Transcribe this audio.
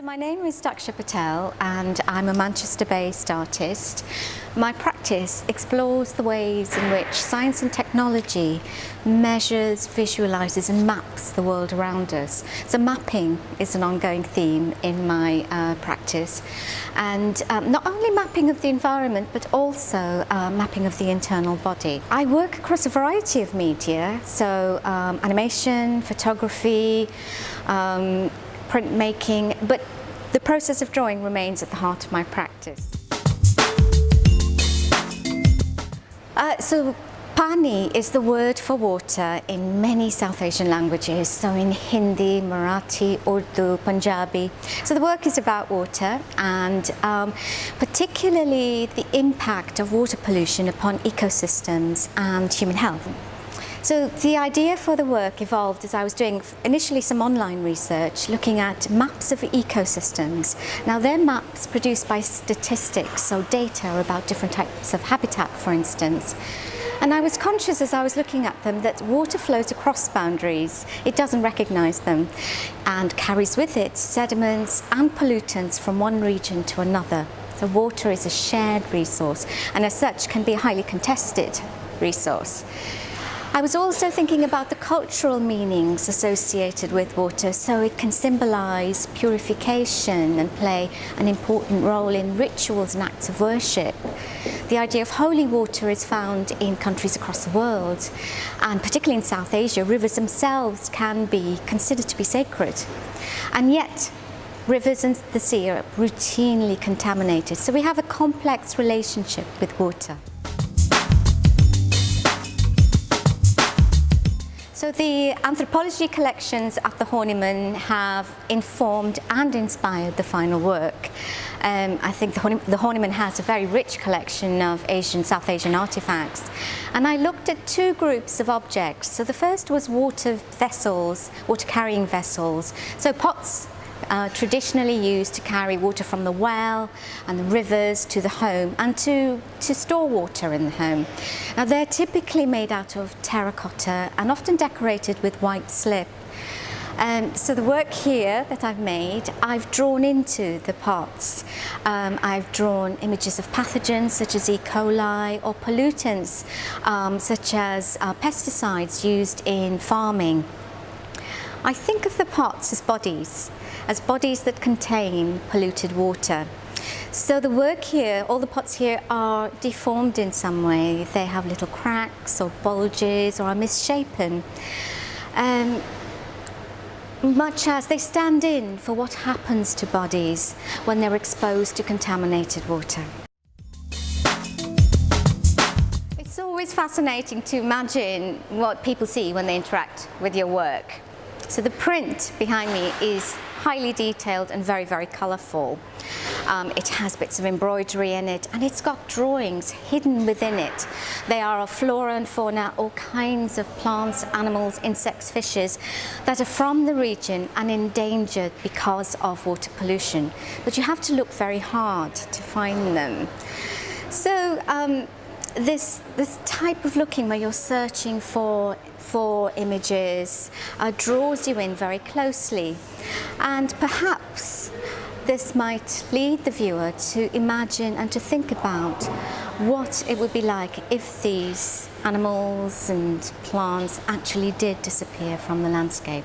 So my name is Daksha Patel and I'm a Manchester-based artist. My practice explores the ways in which science and technology measures, visualises and maps the world around us. So mapping is an ongoing theme in my practice, and not only mapping of the environment but also mapping of the internal body. I work across a variety of media, so animation, photography, printmaking, but the process of drawing remains at the heart of my practice. So Pani is the word for water in many South Asian languages, so in Hindi, Marathi, Urdu, Punjabi. So the work is about water and particularly the impact of water pollution upon ecosystems and human health. So the idea for the work evolved as I was doing initially some online research looking at maps of ecosystems. Now they're maps produced by statistics, so data about different types of habitat, for instance. And I was conscious as I was looking at them that water flows across boundaries. It doesn't recognise them and carries with it sediments and pollutants from one region to another. So water is a shared resource and as such can be a highly contested resource. I was also thinking about the cultural meanings associated with water, so it can symbolise purification and play an important role in rituals and acts of worship. The idea of holy water is found in countries across the world, and particularly in South Asia, rivers themselves can be considered to be sacred. And yet, rivers and the sea are routinely contaminated, so we have a complex relationship with water. So the anthropology collections at the Horniman have informed and inspired the final work. I think the Horniman has a very rich collection of South Asian artifacts. And I looked at two groups of objects. So the first was water vessels, water carrying vessels. So pots traditionally used to carry water from the well and the rivers to the home and to store water in the home. Now they're typically made out of terracotta and often decorated with white slip. So the work here that I've made, I've drawn into the pots. I've drawn images of pathogens such as E. coli or pollutants such as pesticides used in farming. I think of the pots as bodies that contain polluted water. So the work here, all the pots here are deformed in some way. They have little cracks or bulges or are misshapen. Much as they stand in for what happens to bodies when they're exposed to contaminated water. It's always fascinating to imagine what people see when they interact with your work. So the print behind me is highly detailed and very, very colourful. It has bits of embroidery in it and it's got drawings hidden within it. They are of flora and fauna, all kinds of plants, animals, insects, fishes that are from the region and endangered because of water pollution. But you have to look very hard to find them. So this type of looking where you're searching for images draws you in very closely, and perhaps this might lead the viewer to imagine and to think about what it would be like if these animals and plants actually did disappear from the landscape.